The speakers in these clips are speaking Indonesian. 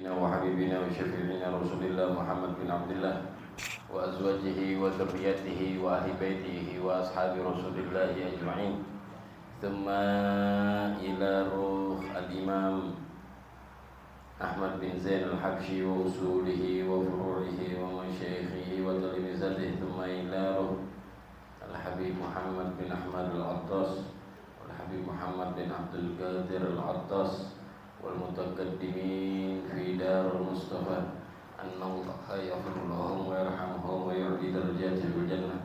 نبينا وحبيبنا وشفيعنا رسول الله محمد بن عبد الله وأزواجه وذريته وأهل بيته وأصحاب رسول الله أجمعين ثم إلى روح الإمام أحمد بن زين الحبشي وأصوله وفروعه ومشايخه وتلامذته ثم إلى روح الحبيب محمد بن أحمد العطاس والحبيب محمد بن عبد القادر العطاس والمتقدمين في دار المصطفى أن الله يغفر لهم ويرحمهم ويعلي درجاتهم في الجنة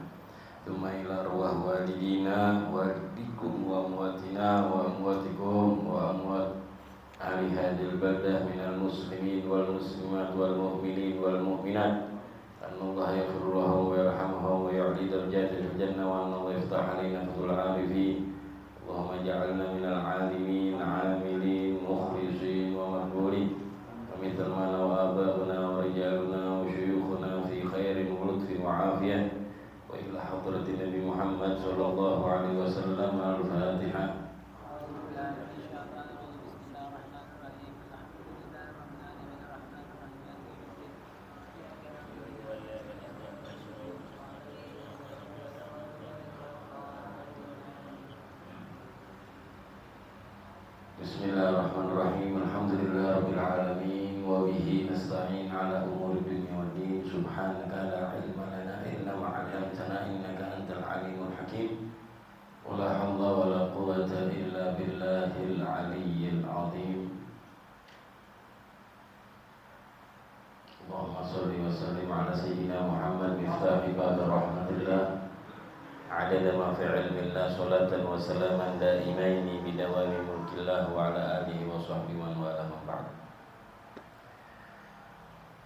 ثم إلى أرواح والدينا والديكم وأمواتنا وأمواتكم وأموات أهل هذه البلدة من المسلمين والمسلمات والمؤمنين والمؤمنات أن الله يغفر لهم ويرحمهم ويعلي درجاتهم في الجنة وأن الله يفتح علينا فتح العارفين اللهم اجعلنا من العالمين عاملين مخلصين ومقبولين ومثل ما نوى آباؤنا ورجالنا وشيوخنا في خير ولطف وعافية وإلى حضرة النبي محمد صلى الله عليه وسلم الفاتحة. Bismillahirrahmanirrahim. Alhamdulillahirabbil alamin wa bihi nasta'in ala umuri dunya waddin. Subhanaka la ilma lana illa ma 'allamtana innaka antal alimul hakim. Wa la haula wa la quwwata illa billahil aliyyil azim. Allahumma shalli wa sallim ala sayyidina Muhammad miftahi babi rahmatillah. Adada ma fi ilmillah salatan wa salaman daimaini bidawami mulkillah wa ala alihi wa sahbihi wa ala man ba'd.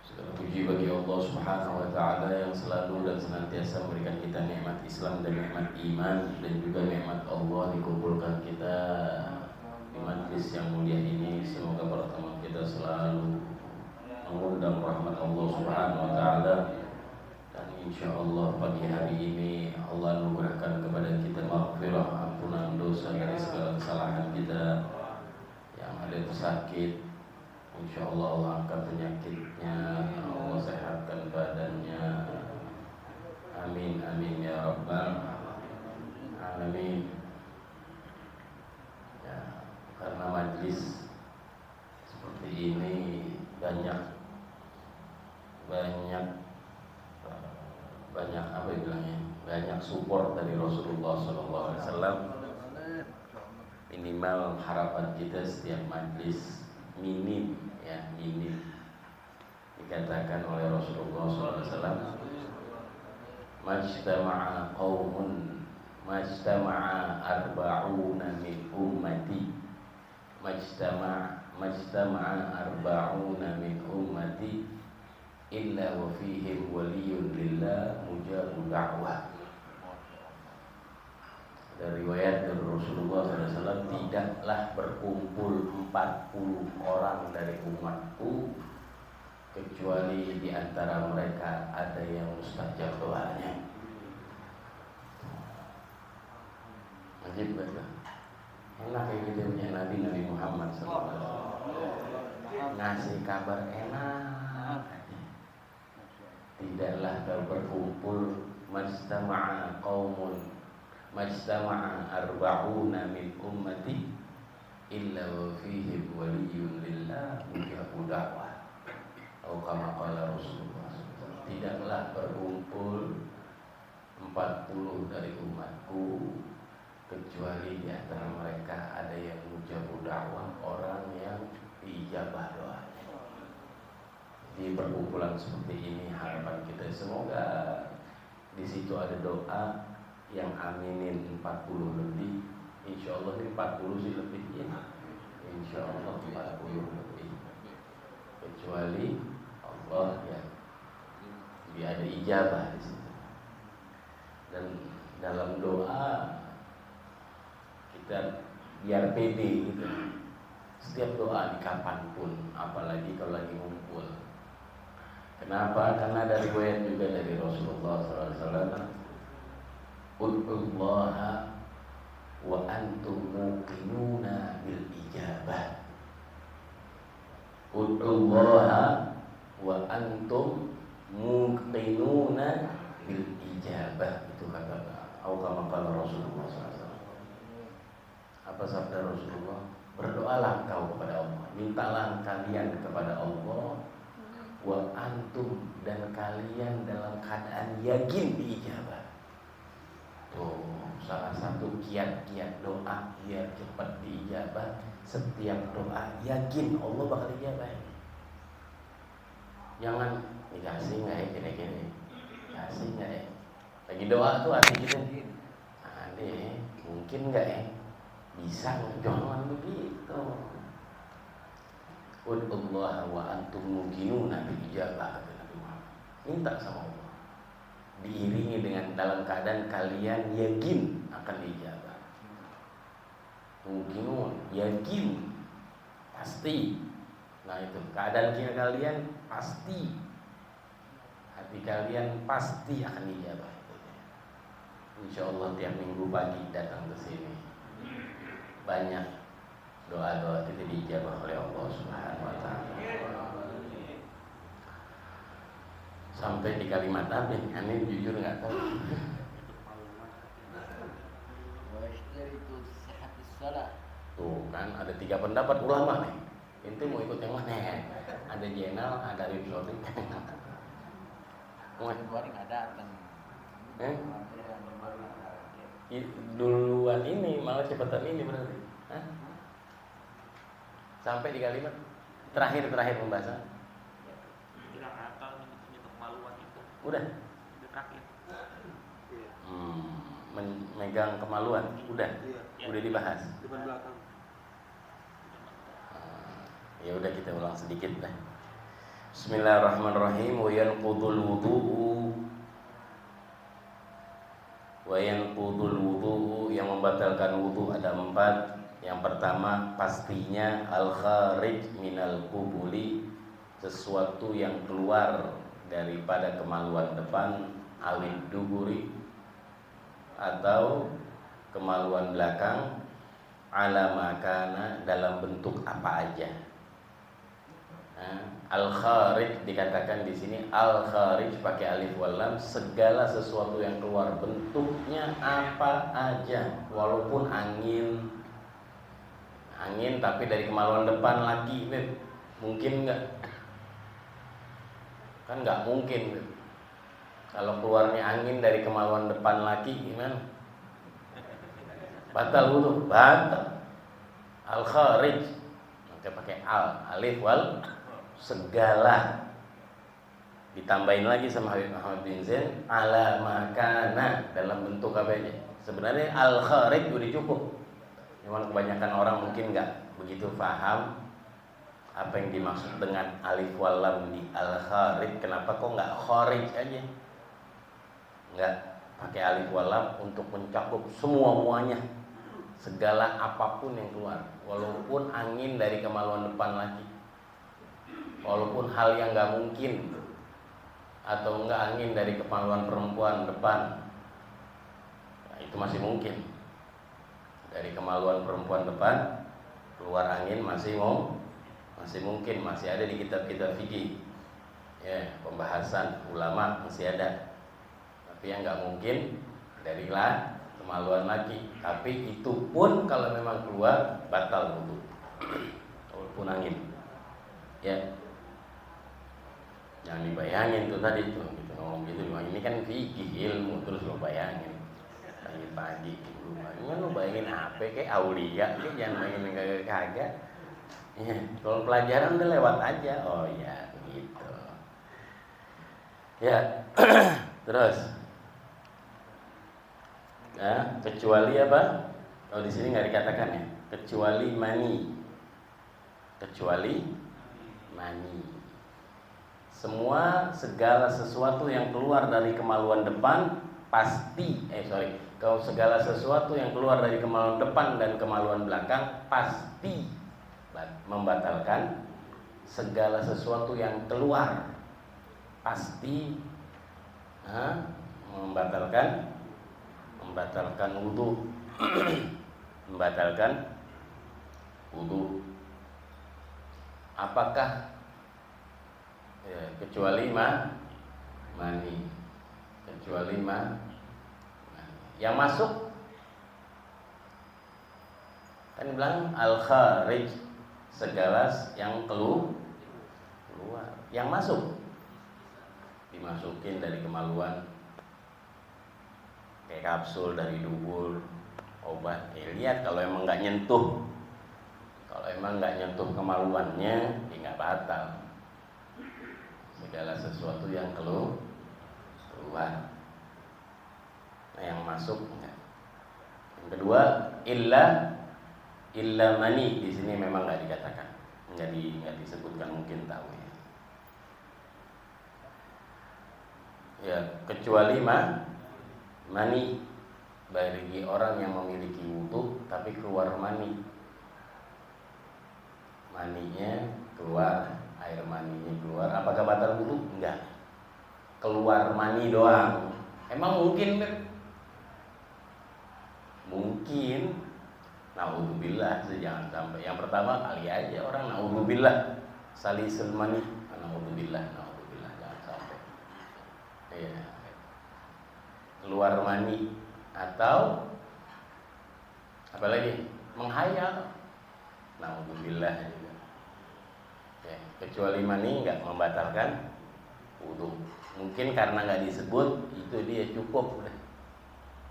Segala puji bagi Allah Subhanahu wa taala yang selalu dan senantiasa memberikan kita nikmat Islam dan nikmat iman dan juga nikmat Allah dikumpulkan kita di majlis yang mulia ini. Semoga pertemuan kita selalu mengundang rahmat Allah Subhanahu wa taala. Dan insyaallah pagi hari ini Allah anugerahkan kepada kita maghfirah, ampunan dosa dari segala kesalahan kita. Yang ada sakit, insyaallah Allah angkat penyakitnya, Allah sehatkan badannya. Amin amin ya rabbal alamin. Ya, karena majlis seperti ini banyak apa bilangnya, banyak support dari Rasulullah SAW. Minimal harapan kita setiap majlis minim dikatakan oleh Rasulullah SAW, majtama'a qaumun majtama'a arba'una min ummati majtama'a arba'una min ummati illa wa fihim waliyun lillah mujabud da'wah. Dari riwayat dari Rasulullah SAW, tidaklah berkumpul 40 orang dari umatku kecuali di antara mereka ada yang mustajab doanya. Ajib betul. Enak kayak gitu punya Nabi Muhammad SAW. Ngasih kabar enak. Tidaklah berkumpul majtama'a qaumun majtama'a arba'una min ummati illa wa fihim waliyyun lillah mujabud da'wah. Atau kama qala Rasulullah SAW, tidaklah berkumpul 40 dari umatku kecuali di antara mereka ada yang mujabud da'wah, orang yang diijabah doanya. Di perkumpulan seperti ini harapan kita semoga di situ ada doa yang aminin 40 lebih. Insyaallah ini 40 sih lebih ya. Insyaallah 40 lebih. Kecuali Allah ya dia ada ijabah di situ. Dan dalam doa kita biar pede gitu. Setiap doa di kapanpun, apalagi kalau lagi ngumpul. Kenapa? Karena ada riwayat juga dari Rasulullah SAW, ud'ullaha wa antum muqinuna bil ijabah. Ud'ullaha wa antum muqinuna bil ijabah. Itu kata Rasulullah SAW. Apa sabda Rasulullah? Berdoalah kau kepada Allah, mintalah kalian kepada Allah, wa antum, dan kalian dalam keadaan yakin diijabah. Tuh, salah satu kiat-kiat doa biar cepat diijabah, setiap doa yakin Allah bakal ijabah. Jangan dikasih nggak ya gini-gini, kasih nggak ya? Lagi doa tuh hati kita, adek mungkin nggak ya? Bisa nggak? Jangan begitu. Ud'ullaha wa antum muqinuna bil ijabah, kata Nabi Muhammad. Minta sama Allah, diiringi dengan dalam keadaan kalian yakin akan diijabah. Muqinun, yakin, pasti. Nah itu keadaan kalian pasti, hati kalian pasti akan diijabah. Insya Allah tiap minggu pagi datang ke sini, banyak doa-doa kita diijabah oleh Allah Subhanahu wa Ta'ala. Sampai di kalimat apa ini? Aneh jujur nggak tahu. Tuh kan ada 3 pendapat ulama nih. Itu mau ikut yang mana? Ada Jenal, ada Rifsori. Kemarin nggak datang. Duluan ini malah cepetan ini berarti. Hah? Sampai di kalimat terakhir pembahasan. Tidak akal itu kemaluan itu. Udah. Itu terakhir. Memegang kemaluan. Udah. Ya. Udah dibahas. Depan belakang. Ya udah kita ulang sedikit dah. Bismillahirrahmanirrahim. Wa yanqudul wudu'u yang membatalkan wudu ada 4. Yang pertama pastinya al-kharij minal qubuli, sesuatu yang keluar daripada kemaluan depan, awid duburi, atau kemaluan belakang, ala makana, dalam bentuk apa aja. Al-kharij dikatakan di sini, al-kharij pakai alif wal lam, segala sesuatu yang keluar, bentuknya apa aja, walaupun angin tapi dari kemaluan depan lagi, mungkin nggak? Kan nggak mungkin. Kalau keluarnya angin dari kemaluan depan lagi gimana? Batal wudu, batal. Al-kharij maka pakai alif wal, segala. Ditambahin lagi sama Habib Muhammad bin Zain, ala makana, dalam bentuk apa aja. Sebenarnya al-kharij udah cukup. Cuman kebanyakan orang mungkin nggak begitu paham apa yang dimaksud dengan alif wal lam di al-kharij. Kenapa kok nggak kharij aja? Nggak pakai alif wal lam untuk mencakup semuanya, segala apapun yang keluar, walaupun angin dari kemaluan depan lagi, walaupun hal yang nggak mungkin, atau enggak angin dari kemaluan perempuan depan, nah, itu masih mungkin. Dari kemaluan perempuan depan keluar angin masih mungkin, masih ada di kitab-kitab fikih. Ya, pembahasan ulama masih ada. Tapi yang nggak mungkin dari kemaluan laki. Tapi itu pun kalau memang keluar batal wudu, walaupun angin. Ya, jangan dibayangin tuh tadi tuh gitu, ngomong gitu. Ini kan fikih ilmu, terus lo bayangin pagi-pagi rumahnya lo bayangin apa kayak aulia, kayak jangan bayangin kagak. Ya, kalau pelajaran udah lewat aja. Oh ya begitu. Ya, terus. Nah, kecuali apa? Kalau di sini nggak dikatakan ya. Kecuali mani. Semua segala sesuatu yang keluar dari kemaluan depan pasti, kalau segala sesuatu yang keluar dari kemaluan depan dan kemaluan belakang pasti membatalkan. Segala sesuatu yang keluar pasti membatalkan wudu. membatalkan wudu. Apakah ya, kecuali mani, kecuali mani. Yang masuk kan bilang al kharij, segala yang keluar. Yang masuk dimasukin dari kemaluan, kayak kapsul dari dubur, obat. Lihat kalau emang nggak nyentuh, kalau emang nggak nyentuh kemaluannya, ya nggak batal. Segala sesuatu yang keluar. Nah, yang masuk enggak. Yang kedua, illa mani, di sini memang nggak dikatakan, nggak disebutkan, mungkin tahu ya. Ya, kecuali mani bagi orang yang memiliki wudu tapi keluar mani. Maninya keluar, air maninya keluar, apakah batal wudu? Enggak. Keluar mani doang. Emang mungkin kan? Mungkin. Naudzubillah, jangan sampai. Yang pertama kali aja orang naudzubillah salisul mani. Naudzubillah, jangan sampai. Iya. Keluar mani atau apalagi menghayal. Naudzubillah juga. Ya, kecuali mani enggak membatalkan wudu. Mungkin karena enggak disebut, itu dia cukup udah.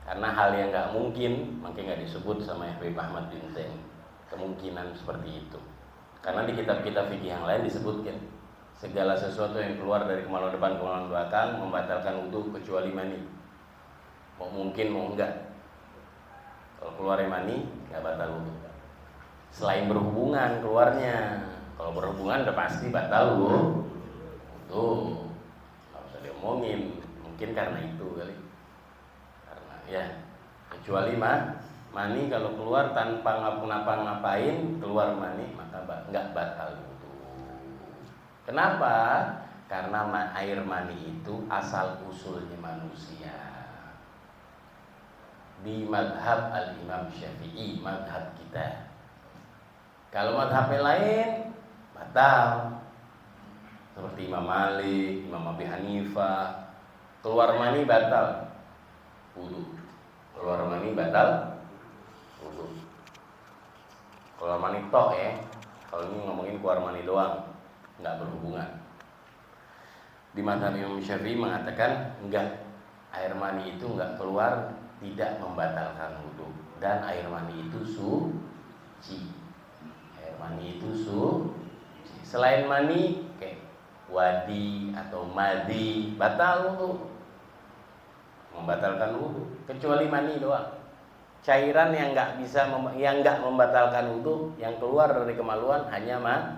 Karena hal yang nggak mungkin, makanya nggak disebut sama Habib Ahmad bin Zain. Kemungkinan seperti itu. Karena di kitab-kitab fikih yang lain disebutkan segala sesuatu yang keluar dari kemaluan depan kemaluan belakang membatalkan wudu kecuali mani. Mau mungkin mau enggak. Kalau keluar mani nggak batal wudu. Selain berhubungan keluarnya, kalau berhubungan udah pasti batal wudu. Nggak usah diomongin. Mungkin karena itu kali. Ya, kecuali mani kalau keluar tanpa ngapa-ngapain, keluar mani maka enggak batal wudu. Kenapa? Karena air mani itu asal usulnya manusia. Di madhab al-Imam Syafi'i, madhab kita. Kalau madhab yang lain batal. Seperti Imam Malik, Imam Abi Hanifah, keluar mani batal wudu. Keluar mani batal wudu. Keluar mani tok ya. Kalau ini ngomongin keluar mani doang, enggak berhubungan. Di mazhab Imam Syafi'i mengatakan enggak, air mani itu enggak keluar tidak membatalkan wudu, dan air mani itu suci. Air mani itu suci. Selain mani kayak wadi atau madi batal wudu, membatalkan wudu, kecuali mani doang. Cairan yang nggak membatalkan wudu, yang keluar dari kemaluan hanya mani.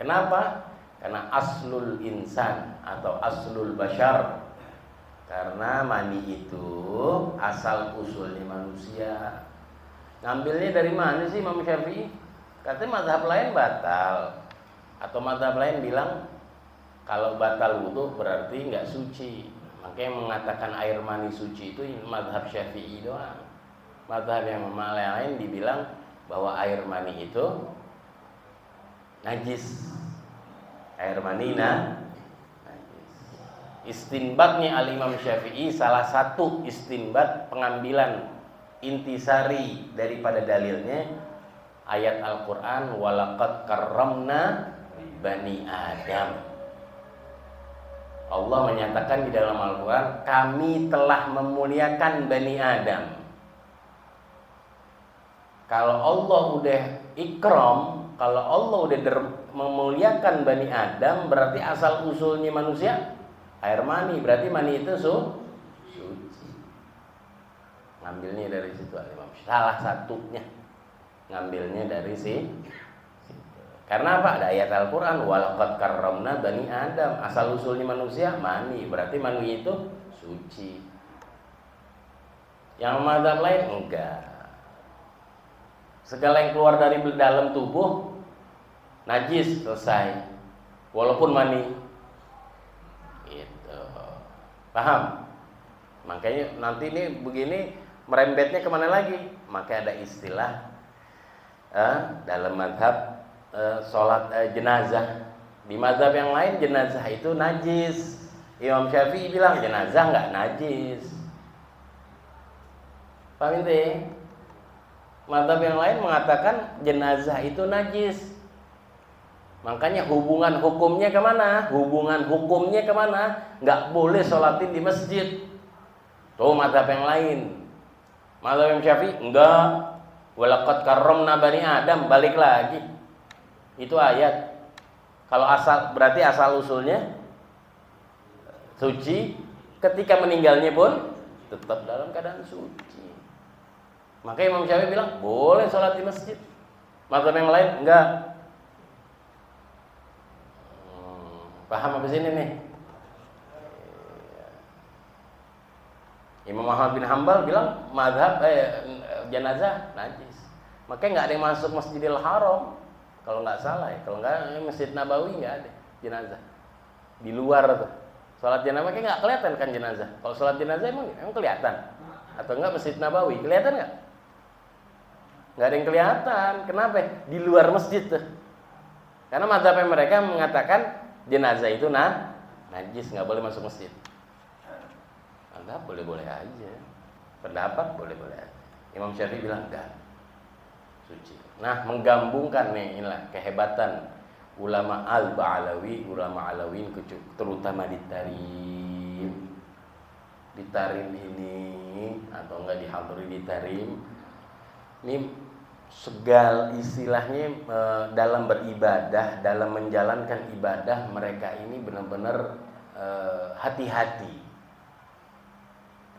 Kenapa? Karena aslul insan atau aslul bashar. Karena mani itu asal usulnya manusia. Ngambilnya dari mana sih Imam Syafi'i? Katanya mazhab lain batal, atau mazhab lain bilang kalau batal wudu berarti nggak suci. Makanya mengatakan air mani suci itu mazhab Syafi'i doang. Mazhab yang lain dibilang bahwa air mani itu najis. Air mani najis. Istinbatnya al-Imam Syafi'i, salah satu istinbat pengambilan intisari daripada dalilnya ayat Al-Qur'an walaqad karramna bani Adam. Allah menyatakan di dalam Al-Quran, kami telah memuliakan Bani Adam. Kalau Allah udah ikram, kalau Allah udah memuliakan Bani Adam, berarti asal usulnya manusia air mani, berarti mani itu suci. Ngambilnya dari situ, salah satunya ngambilnya dari situ. Karena apa? Ada ayat Al-Quran walaqad karramna bani Adam. Asal usulnya manusia mani, berarti mani itu suci. Yang mazhab lain enggak. Segala yang keluar dari dalam tubuh najis, selesai. Walaupun mani. Gitu. Paham? Makanya nanti ini begini merembetnya kemana lagi? Maka ada istilah dalam mazhab sholat jenazah. Di mazhab yang lain jenazah itu najis. Imam Syafi'i bilang jenazah nggak najis. Paham ente? Mazhab yang lain mengatakan jenazah itu najis. Makanya hubungan hukumnya kemana? Hubungan hukumnya kemana? Nggak boleh sholatin di masjid. Tuh mazhab yang lain. Mazhab Imam Syafi'i enggak. Walaqad karramna bani Adam, balik lagi. Itu ayat. Kalau asal berarti asal usulnya suci, ketika meninggalnya pun tetap dalam keadaan suci. Maka Imam Syafi'i bilang boleh sholat di masjid. Mazhab yang lain enggak. Paham apa sini nih? Imam Ahmad bin Hanbal bilang mazhab jenazah najis. Makanya nggak ada yang masuk Masjidil Haram. Kalau nggak salah ya, kalau nggak Masjid Nabawi nggak ada jenazah. Di luar tuh. Sholat jenazah kayak nggak kelihatan kan jenazah. Kalau sholat jenazah emang kelihatan. Atau enggak Masjid Nabawi kelihatan nggak? Nggak ada yang kelihatan. Kenapa? Di luar masjid tuh. Karena mazhab mereka mengatakan jenazah itu najis, nggak boleh masuk masjid. Mazhab boleh-boleh aja. Pendapat boleh-boleh aja. Imam Syafi'i bilang enggak. Suci. Nah, menggabungkan nih inilah kehebatan ulama Al-Ba'alawi, ulama Alawin terutama di Tarim. Di Tarim ini atau enggak di Hadri di Tarim. Ini segala istilahnya dalam beribadah, dalam menjalankan ibadah mereka ini benar-benar hati-hati.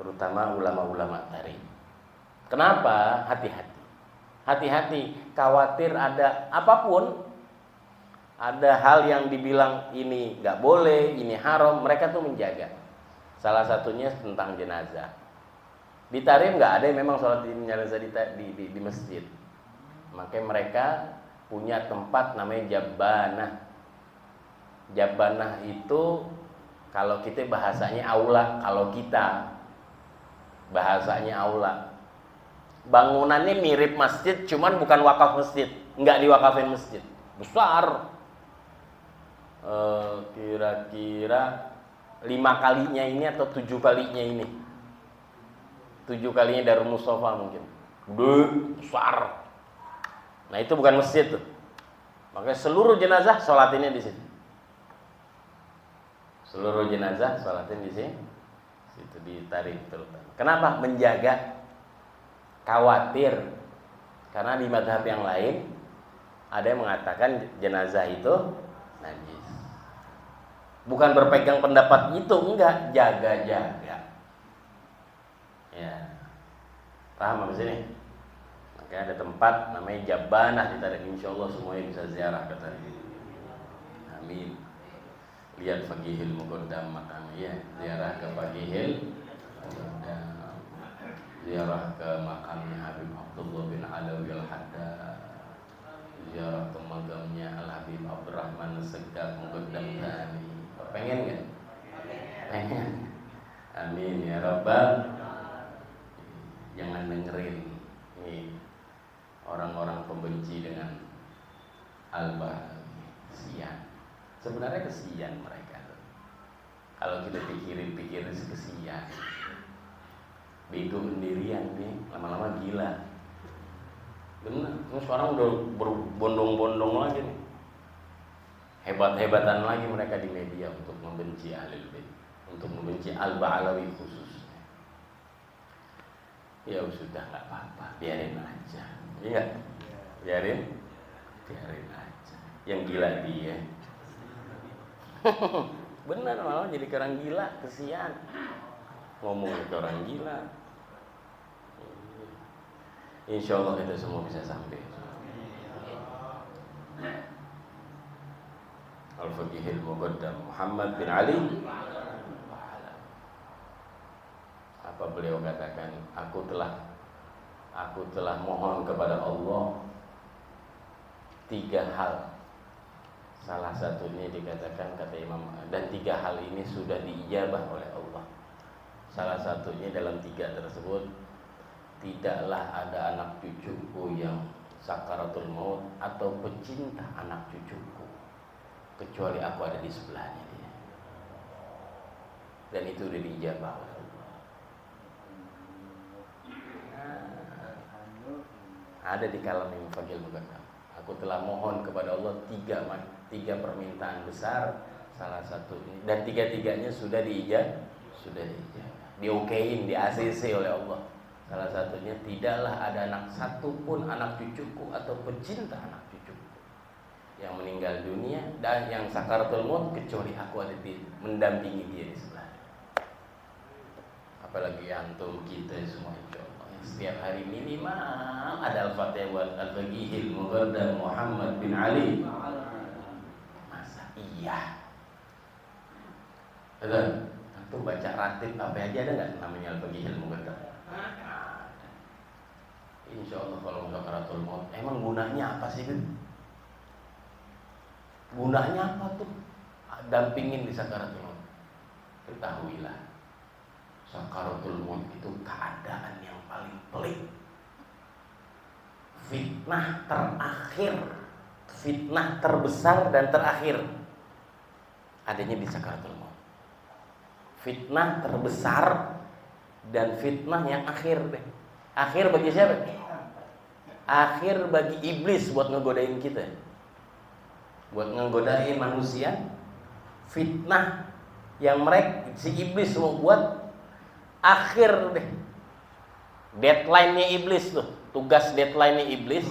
Terutama ulama-ulama Tarim. Kenapa hati-hati? Hati-hati, khawatir ada apapun, ada hal yang dibilang ini nggak boleh, ini haram, mereka tuh menjaga. Salah satunya tentang jenazah. Di Tarim nggak ada yang memang sholat jenazah di masjid. Makanya mereka punya tempat namanya Jabbanah. Jabbanah itu kalau kita bahasanya aula, kalau kita bahasanya aula. Bangunannya mirip masjid, cuman bukan wakaf masjid, nggak diwakafin masjid, besar. Kira-kira 5 kalinya ini atau 7 kalinya ini. 7 kalinya Darul Mustafa mungkin. Besar. Nah itu bukan masjid tuh. Makanya seluruh jenazah sholatinnya di sini. Seluruh jenazah sholatin di sini. Situ ditarik terutama. Kenapa? Menjaga. Khawatir. Karena di mazhab yang lain ada yang mengatakan jenazah itu najis. Bukan berpegang pendapat itu, enggak, jaga-jaga. Ya. Paham apa sini? Makanya ada tempat namanya Jabbanah di Tarim. Insyaallah semuanya bisa ziarah ke Tarim. Amin. Lihat Faqihil Muqaddam makam ya, ziarah ke Faqihil Muqaddam. Ziarah ke makamnya Habib Abdullah bin Alawi Al-Haddad. Ziarah ke makamnya Al-Habib Abdurrahman As-Segaf Muqaddam Thani. Pengen nggak? Pengen. Amin ya Rabbal. Jangan dengerin nih orang-orang pembenci dengan Al-Ba'alawi. Kesian. Sebenarnya kesian mereka. Kalau kita pikirin kesian. Bego sendirian nih, lama-lama gila. Benar, ini sekarang udah berbondong-bondong lagi nih. Hebat-hebatan lagi mereka di media untuk membenci Ahlul Bait, untuk membenci Al-Ba'alawi khusus. Ya sudah nggak apa-apa, biarin aja. Iya, biarin aja. Yang gila dia. Benar, malah jadi orang gila, kesian. Ngomong ke orang gila. Insya Allah kita semua bisa sampai. Al-Faqihil Muqaddam Muhammad bin Ali. Apa beliau katakan? Aku telah mohon kepada Allah 3 hal. Salah satunya dikatakan kata Imam, dan 3 hal ini sudah diijabah oleh Allah. Salah satunya dalam 3 tersebut, tidaklah ada anak cucuku yang sakaratul maut atau pecinta anak cucuku, kecuali aku ada di sebelahnya dia. Dan itu udah diijabah oleh Allah. Ada di kalam yang Fagil Mugaddam. Aku telah mohon kepada Allah tiga permintaan besar, salah satu ini, dan tiga-tiganya sudah diijabah, diokein, di ACC oleh Allah. Salah satunya, tidaklah ada anak satupun anak cucuku atau pecinta anak cucuku yang meninggal dunia dan yang sakaratul maut kecuali aku ada mendampingi dia di sebelah. Apalagi antum kita semua insyaallah setiap hari minimal ada Al-Fatihah buat Al-Faqihil Muqaddam Muhammad bin Ali. Masa iya? Betul. Antum baca ratib apa aja ada nggak namanya Al-Faqihil Muqaddam? Insya Allah kalau sakaratul maut, emang gunanya apa sih, Bin? Gunanya apa tuh? Dampingin di sakaratul maut. Ketahuilah, sakaratul maut itu keadaan yang paling pelik, fitnah terakhir, fitnah terbesar dan terakhir adanya di sakaratul maut. Fitnah terbesar dan fitnah yang akhir deh. Akhir bagi siapa? Akhir bagi iblis buat ngegodain kita, buat ngegodain manusia. Fitnah yang mereka si iblis mau buat akhir deh. Deadline-nya iblis tuh, tugas deadline-nya iblis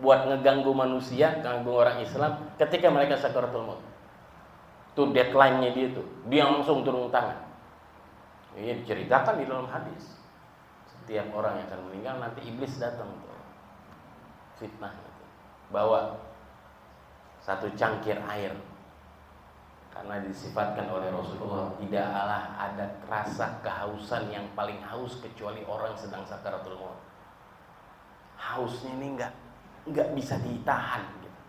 buat ngeganggu manusia, ganggu orang Islam ketika mereka sakaratul maut. Tuh deadline-nya dia tuh, dia langsung turun tangan. Ini diceritakan di dalam hadis. Setiap orang yang akan meninggal nanti iblis datang tuh. Fitnah itu. Bawa satu cangkir air. Karena disifatkan oleh Rasulullah, tidaklah ada rasa kehausan yang paling haus kecuali orang sedang sakaratul maut. Hausnya ini enggak bisa ditahan gitu.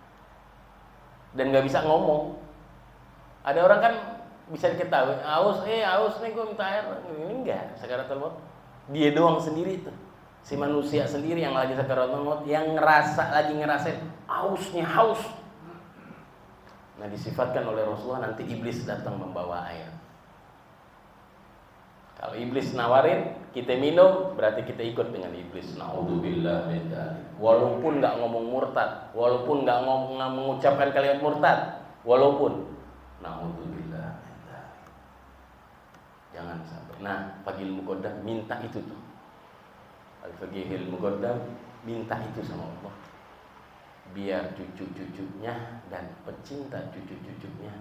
Dan enggak bisa ngomong. Ada orang kan bisa diketahui, haus nih gue minta air. Ini enggak, sakaratul maut. Dia doang sendiri tuh, si manusia sendiri yang lagi sakaratul maut, yang ngerasain haus. Nah disifatkan oleh Rasulullah nanti iblis datang membawa air. Kalau iblis nawarin kita minum, berarti kita ikut dengan iblis. Naudzubillah min dzalik. Walaupun nggak ngomong murtad, walaupun nggak mengucapkan kalimat murtad, walaupun naudzubillah min dzalik. Jangan sampai. Nah, Faqihil Muqaddam minta itu tuh. Al-Faqihil Muqaddam minta itu sama Allah. Biar cucu-cucunya dan pecinta cucu-cucunya,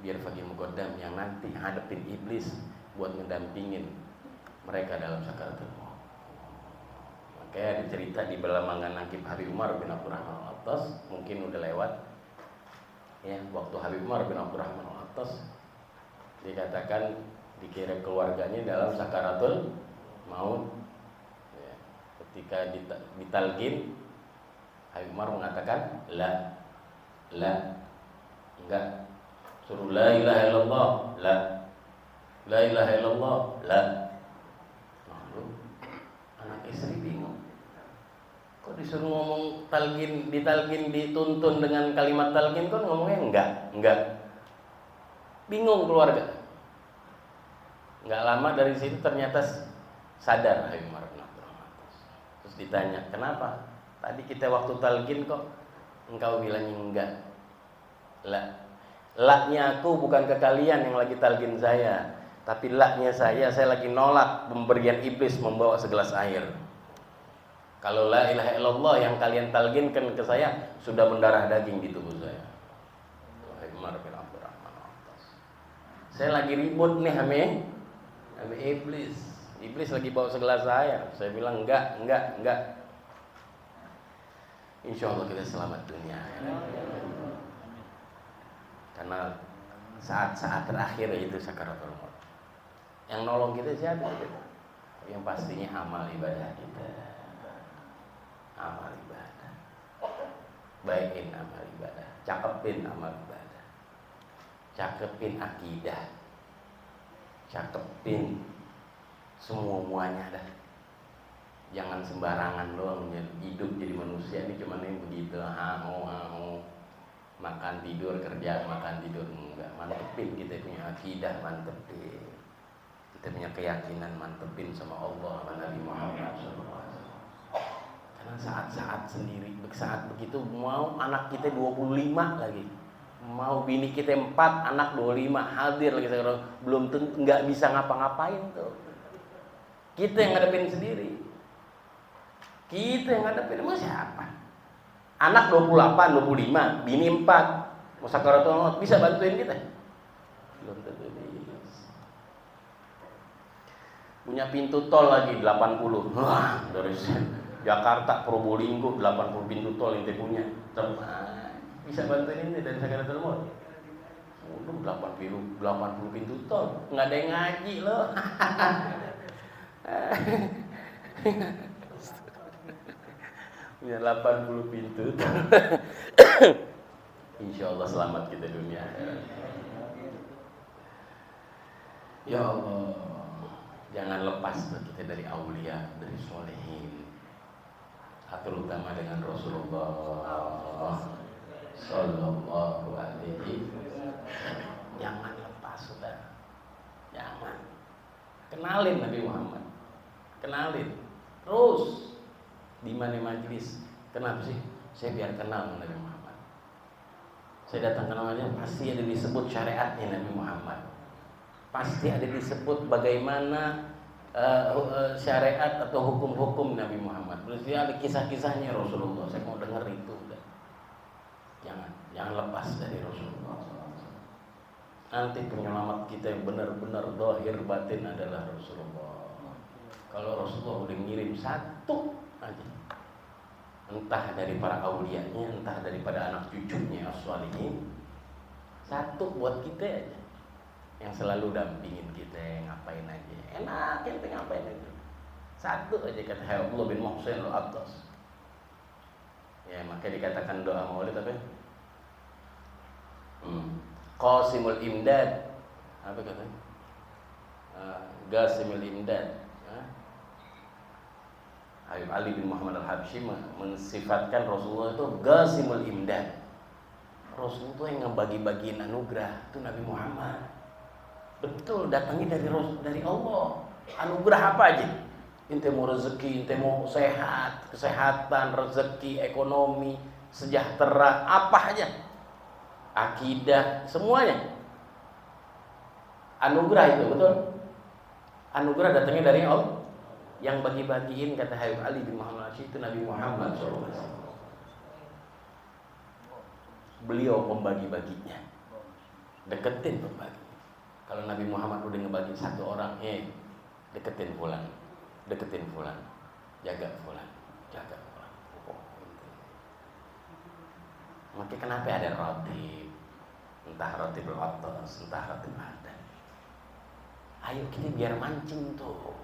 biar Faqihil Muqaddam yang nanti hadapin iblis buat ngedampingin mereka dalam sakaratul maut. Makanya dicerita di belamangan Nakib Habib Umar bin Abdurrahman Al-Attas, mungkin udah lewat. Ya, waktu Habib Umar bin Abdurrahman Al-Attas dikatakan dikirim keluarganya dalam sakaratul maut. Ya, ketika ditalqin, Habib Umar mengatakan la, enggak. Suruh la ilaha illallah, la ilaha illallah, la. Lalu anak istri bingung. Kok disuruh ngomong ditalqin dituntun dengan kalimat talqin, kok ngomongnya enggak. Bingung keluarga. Enggak lama dari situ ternyata sadar Habib Umar bin Abdurrahman. Terus ditanya, kenapa? Tadi kita waktu talqin kok engkau bilangnya enggak. Laknya aku bukan ke kalian yang lagi talqin saya, tapi laknya saya lagi nolak pemberian iblis membawa segelas air. Kalau la ilaha illallah yang kalian talqinkan ke saya sudah mendarah daging di tubuh saya. Habib Umar bin Abdurrahman. Saya lagi ribut nih sama iblis. Iblis lagi bawa segelas air. Saya bilang enggak. Insya Allah kita selamat dunia. Karena saat-saat terakhir itu sakaratul maut. Yang nolong kita siapa? Yang pastinya amal ibadah kita. Amal ibadah. Baikin amal ibadah. Cakepin amal ibadah. Cakepin akidah. Cakepin semuanya dah. Jangan sembarangan doang hidup jadi manusia ini cuman ini begitu, makan tidur kerja makan tidur, enggak. Mantepin kita punya akidah, mantepin kita punya keyakinan, mantepin sama Allah, sama Nabi Muhammad SAW. Karena saat-saat sendiri, saat begitu mau anak kita 25 lagi, mau bini kita 4, anak 25 hadir lagi sekarang, belum tentu nggak bisa ngapa-ngapain tuh. Kita yang ngadepin sendiri. Kita yang ngadepin emang siapa? Anak 28, 25, bini 4, mau sakaratul maut, bisa bantuin kita? Belum tentu bisa. Punya pintu tol lagi 80. Wah, dari Jakarta Probolinggo 80 pintu tol yang dia punya. Bisa bantuin ini dari sakaratul maut? Udah 80 pintu tol, nggak ada yang ngaji loh. Punya 80 pintu. Insya Allah selamat kita dunia. Ya Allah, jangan lepas kita dari aulia, dari solehin, terutama dengan Rasulullah Sallallahu Alaihi Wasallam. Jangan lepas, sudah. Jangan. Kenalin Nabi Muhammad. Kenalin. Terus di mana majelis? Kenapa sih? Saya biar kenal Nabi Muhammad. Saya datang kenalnya pasti ada disebut syariatnya Nabi Muhammad. Pasti ada disebut bagaimana syariat atau hukum-hukum Nabi Muhammad. Terus dia ada kisah-kisahnya Rasulullah. Saya mau dengar itu. Udah. Jangan lepas dari Rasulullah. Nanti penyelamat kita yang benar-benar zahir batin adalah Rasulullah. Kalau Rasulullah udah ngirim satu aja, entah dari para aulianya, entah daripada anak cucunya as-shalihin, satu buat kita aja yang selalu dampingin kita, ngapain aja enak, kita ngapain aja, satu aja kata Habibullah bin Muhsin al-Attas. Ya, maka dikatakan doa maulid apa? Qasimul Imdad, apa katanya? Qasimul Imdad. Habib Ali bin Muhammad al-Habsyi mensifatkan Rasulullah itu Qasimul Imdad. Rasulullah itu yang ngebagi-bagiin anugerah, itu Nabi Muhammad. Betul, datangnya dari Allah. Anugerah apa aja? Ente mau rezeki, ente mau sehat, kesehatan, rezeki, ekonomi, sejahtera, apa aja, akidah, semuanya. Anugerah itu, betul. Anugerah datangnya dari Allah. Yang bagi-bagiin kata Habib Ali bin Muhammad al-Habsyi itu Nabi Muhammad SAW. Beliau pembagi-baginya, deketin pembagi. Kalau Nabi Muhammad udah ngebagi satu orang, deketin fulan, jaga fulan. Maka kenapa ada ratib, entah ratib al-atas, entah ratib ada. Ayo kita biar mancing tuh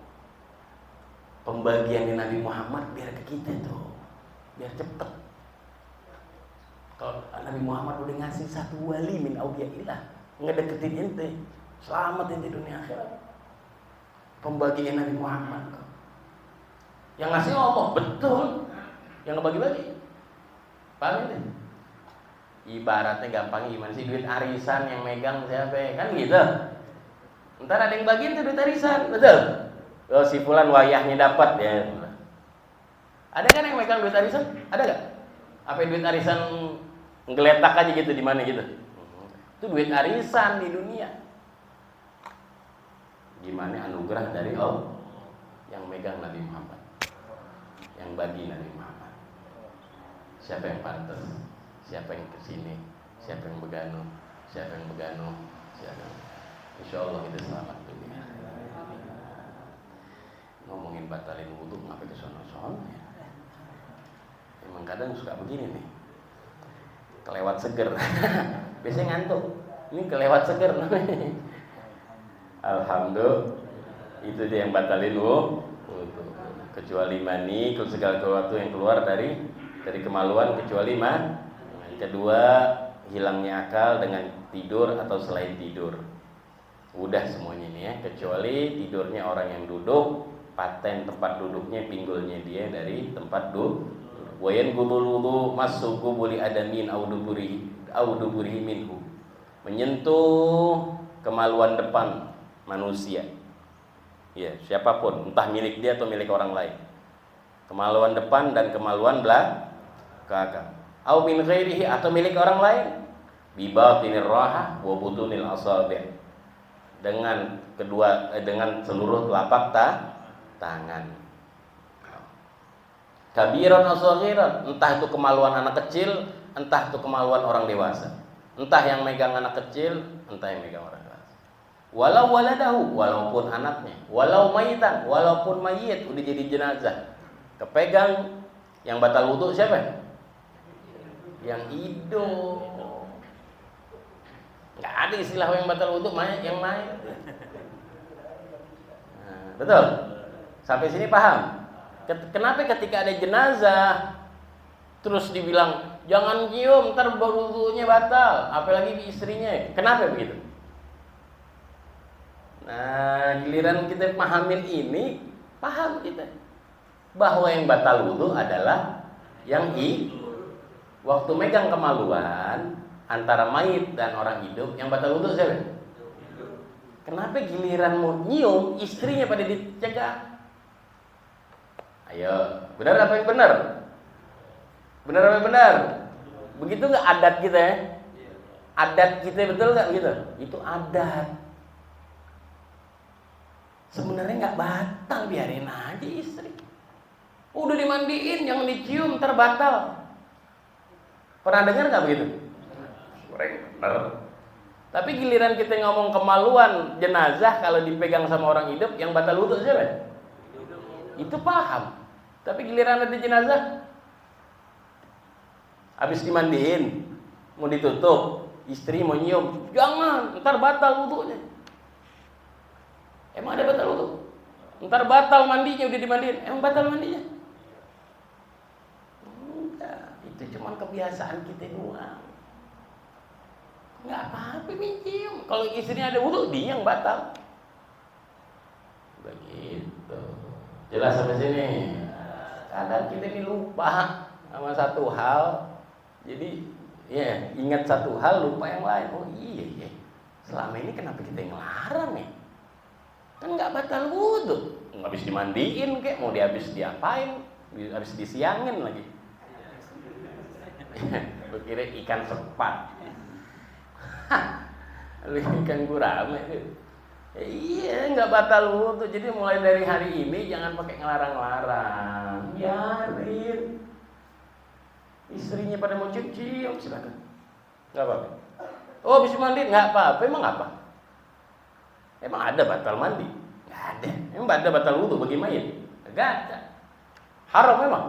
pembagian Nabi Muhammad biar ke kita tuh, biar cepet. Kalau Nabi Muhammad udah ngasih satu wali min auliyaillah, ngedeketin ente, selamat ente dunia akhirat. Pembagian Nabi Muhammad, yang ngasih Allah, betul, yang ngebagi-bagi, paham ini? Ibaratnya gampang gimana sih, duit arisan yang megang siapa, kan gitu. Ntar ada yang bagiin tuh duit arisan, betul? Oh, si fulan wayahnya dapat ya. Ada kan yang megang duit arisan? Ada gak? Apa duit arisan ngeletak aja gitu di mana gitu? Itu duit arisan di dunia. Gimana anugerah dari Allah yang megang Nabi Muhammad, yang bagi Nabi Muhammad. Siapa yang pantas? Siapa yang kesini? Siapa yang beganu? Siapa yang beganu? Insya Allah kita selamat dunia. Ngomongin batalin wudhu ngapain ke sono-sono ya? Emang kadang suka begini nih, kelewat seger. Biasanya ngantuk, ini kelewat seger. Alhamdulillah, itu dia yang batalin wudhu. Kecuali mani, kalau segala sesuatu yang keluar dari kemaluan kecuali man. Kedua, hilangnya akal dengan tidur atau selain tidur. Udah semuanya ini ya, kecuali tidurnya orang yang duduk paten tempat duduknya, pinggulnya dia dari tempat duduk. Wayan gubul wudu masuk gubuli adamin auduburihi minhu, menyentuh kemaluan depan manusia. Ya, siapapun, entah milik dia atau milik orang lain. Kemaluan depan dan kemaluan belakang. Au min ghairihi, atau milik orang lain. Bi batinir raha wa butunil asabi', dengan seluruh telapak tangan. Kabiran atau saghiran, entah itu kemaluan anak kecil, entah itu kemaluan orang dewasa. Entah yang megang anak kecil, entah yang megang orang dewasa. Walau waladahu, walaupun anaknya, walau mayitan, walaupun mayit udah jadi jenazah. Kepegang, yang batal wudu siapa? Yang hidup. Nggak ada istilah yang batal wudu yang mayit. Nah, betul? Sampai sini paham? Kenapa ketika ada jenazah terus dibilang jangan cium, ntar wudunya batal, apalagi istrinya? Kenapa begitu? Nah, giliran kita pahamin ini, paham kita bahwa yang batal wudu adalah yang waktu megang kemaluan antara mayit dan orang hidup, yang batal wudu siapa? Kenapa giliran mau nyium istrinya pada dicegah? Ayo, benar apa yang benar? Benar apa yang benar? Begitu nggak adat kita ya? Adat kita betul nggak begitu? Itu adat. Sebenarnya nggak batal, biarin aja istri. Udah dimandiin, jangan dicium, ntar batal. Pernah dengar nggak begitu? Benar. Tapi giliran kita ngomong kemaluan jenazah kalau dipegang sama orang hidup, yang batal wudu siapa? Itu paham. Tapi giliran ada jenazah, habis dimandiin, mau ditutup, istri mau nyium, jangan, ntar batal wudunya. Emang ada batal wudu? Ntar batal mandinya, udah dimandiin, emang batal mandinya? Enggak, itu cuma kebiasaan kita doang. Enggak apa-apa mencium. Kalau istrinya ada wudu, dia yang batal. Begitu. Jelas sampai sini. Kadang kita ini lupa sama satu hal. Jadi, ya ingat satu hal, lupa yang lain. Oh iya. Selama ini kenapa kita yang ngelarang ya? Kan nggak batal wudu, habis dimandiin kek, mau habis diapain, habis disiangin lagi. Gue kira ikan sepat, ikan gurame itu. Iya, nggak batal wudu. Jadi mulai dari hari ini jangan pakai ngelarang-larang. Biarin istrinya pada mau cium, silakan. Nggak apa-apa. Oh, habis mandiin nggak apa-apa. Emang apa? Emang ada batal mandi? Nggak ada. Emang ada batal wudu bagi mayit? Nggak ada. Haram memang.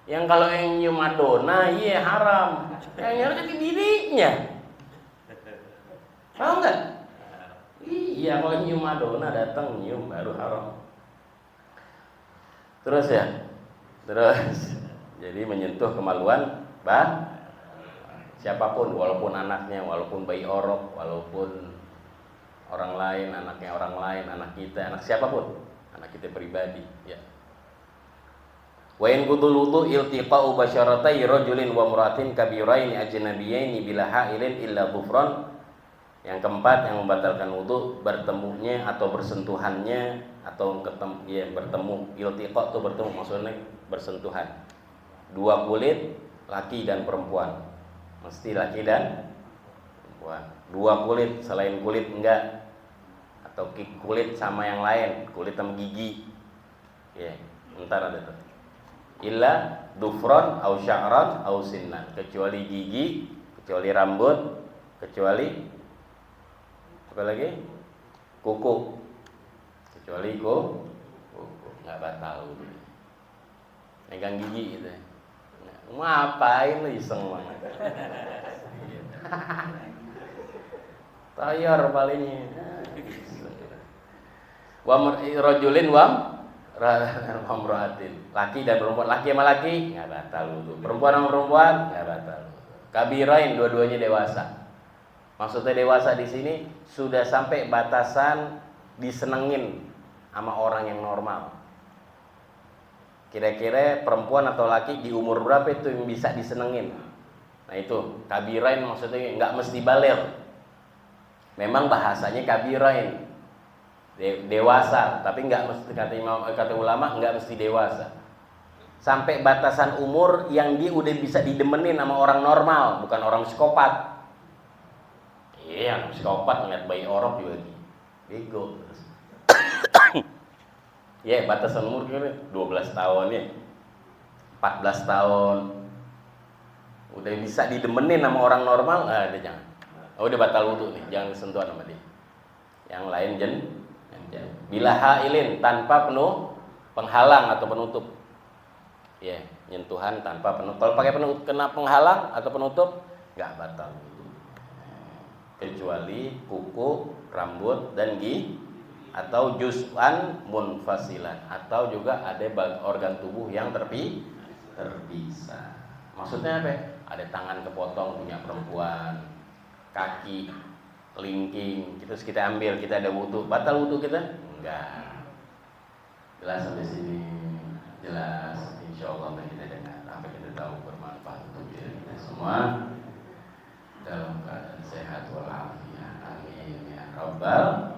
Yang kalau yang nyium Madonna, iya haram. Yang nyuruh kan dirinya. Paham nggak? Iya, kalau nyium Madonna datang nyium baru haram. Terus ya, jadi menyentuh kemaluan siapapun, walaupun anaknya, walaupun bayi orok, walaupun orang lain, anaknya orang lain, anak kita, anak siapapun, anak kita pribadi, ya. Wa in qudul wudu iltiqa'u basyaratai rajulin wa muratin kabiraini ajnabiyaini bila hailin illa dhufran. Yang keempat yang membatalkan wudu, bertemunya atau bersentuhannya atau bertemu. Iltiqa' itu bertemu, maksudnya bersentuhan. Dua kulit, laki dan perempuan. Mesti laki dan perempuan. Dua kulit, selain kulit enggak, atau kulit sama yang lain, kulit sama gigi, ya, ntar ada tuh. Illa dufron, au sya'ran, au sinnan, kecuali gigi, kecuali rambut, kecuali apa lagi? Kuku, kecuali kuku, nggak batal. Megang gigi gitu. Ngapain lu iseng banget? Tayar palingnya. Wa rajulin wa mra'atin. Laki dan perempuan, laki sama laki enggak batal wudu. Perempuan sama perempuan enggak batal. Kabirain, dua-duanya dewasa. Maksudnya dewasa di sini sudah sampai batasan disenengin sama orang yang normal. Kira-kira perempuan atau laki di umur berapa itu yang bisa disenengin? Nah itu kabirain maksudnya nggak mesti baligh. Memang bahasanya kabirain dewasa, tapi nggak mesti, kata ulama nggak mesti dewasa. Sampai batasan umur yang dia udah bisa didemenin sama orang normal, bukan orang psikopat. Iya, psikopat ngeliat bayi orok juga bego. Ya, batasan umur kira 12 tahun ya. 14 tahun. Udah bisa didemenin sama orang normal, dia jangan. Udah batal wudu nih, jangan sentuhan sama dia. Yang lain bila hailin tanpa penuh penghalang atau penutup. Ya, nyentuhan tanpa penutup. Kalau pakai kena penghalang atau penutup enggak batal wudu. Kecuali kuku, rambut dan gigi atau juz'an munfasilan, atau juga ada organ tubuh yang terpisah. Maksudnya apa? Ada tangan kepotong punya perempuan, kaki kelingking, terus kita ambil, kita ada wudu, batal wudu kita? Enggak. Jelas sampai sini? Jelas. Insyaallah kita dengar apa kita tahu bermanfaat untuk diri kita semua dalam keadaan sehat walafiat. Amin ya rabbal